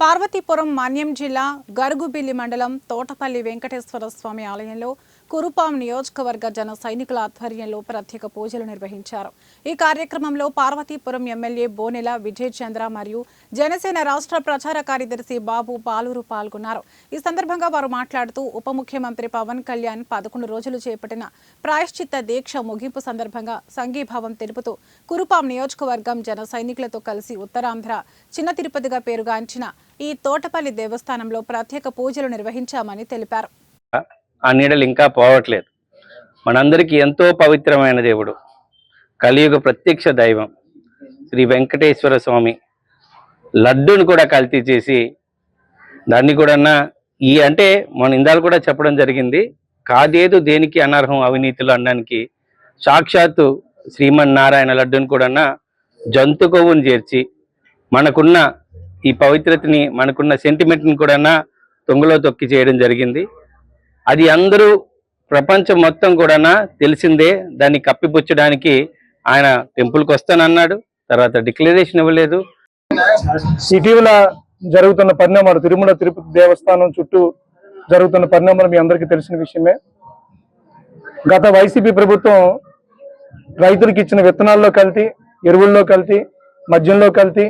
పార్వతీపురం మన్యం జిల్లా గరుగుబిల్లి మండలం తోటపల్లి వెంకటేశ్వర స్వామి ఆలయంలో కురుపాం నియోజకవర్గ జన సైనికుల ఆధ్వర్యంలో ప్రత్యేక పూజలు నిర్వహించారు। ఈ కార్యక్రమంలో పార్వతీపురం ఎమ్మెల్యే బోనెల విజయ్ చంద్ర మరియు జనసేన రాష్ట్ర ప్రచార కార్యదర్శి బాబు పాలూరు పాల్గొన్నారు। ఈ సందర్భంగా వారు మాట్లాడుతూ ఉప ముఖ్యమంత్రి పవన్ కళ్యాణ్ 11 రోజులు చేపట్టిన ప్రాయశ్చిత్త దీక్ష ముగింపు సందర్భంగా సంఘీభావం తెలుపుతూ కురుపాం నియోజకవర్గం జన సైనికులతో కలిసి ఉత్తరాంధ్ర చిన్న తిరుపతిగా పేరుగాంచిన ఈ తోటపల్లి దేవస్థానంలో ప్రత్యేక పూజలు నిర్వహించామని తెలిపారు। ఆ నీడలు ఇంకా పోవట్లేదు। మనందరికీ ఎంతో పవిత్రమైన దేవుడు, కలియుగ ప్రత్యక్ష దైవం శ్రీ వెంకటేశ్వర స్వామి లడ్డూను కూడా కల్తీ చేసి దాన్ని కూడా అంటే మన ఇందాలు కూడా చెప్పడం జరిగింది, కాదేదు దేనికి అనర్హం అవినీతులు అనడానికి సాక్షాత్తు శ్రీమన్నారాయణ లడ్డూను కూడా జంతు కొవ్వును చేర్చి మనకున్న ఈ పవిత్రతని, మనకున్న సెంటిమెంట్ని కూడా తొంగలో తొక్కి చేయడం జరిగింది। అది అందరూ ప్రపంచం మొత్తం కూడా తెలిసిందే। దాన్ని కప్పిపుచ్చడానికి ఆయన టెంపుల్కి వస్తానన్నాడు, తర్వాత డిక్లరేషన్ ఇవ్వలేదు। ఇటీవల జరుగుతున్న పరిణామాలు, తిరుమల తిరుపతి దేవస్థానం చుట్టూ జరుగుతున్న పరిణామాలు మీ అందరికీ తెలిసిన విషయమే। గత వైసీపీ ప్రభుత్వం రైతులకు ఇచ్చిన విత్తనాల్లో కల్తీ, ఎరువుల్లో కల్తీ, మద్యంలో కల్తీ,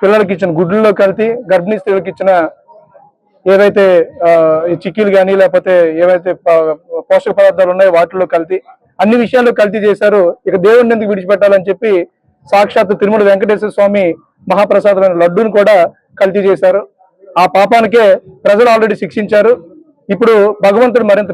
పిల్లలకి ఇచ్చిన గుడ్లలో కల్తీ, గర్భిణీ స్త్రీలకు ఇచ్చిన ఏవైతే చిక్కీలు కానీ లేకపోతే ఏవైతే పోషక పదార్థాలు ఉన్నాయో వాటిల్లో కల్తీ, అన్ని విషయాల్లో కల్తీ చేశారు। ఇక దేవుడిని ఎందుకు విడిచిపెట్టాలని చెప్పి సాక్షాత్తు తిరుమల వెంకటేశ్వర స్వామి మహాప్రసాదమైన లడ్డూను కూడా కల్తీ చేశారు। ఆ పాపానికే ప్రజలు ఆల్రెడీ శిక్షించారు। ఇప్పుడు భగవంతుడు మరింత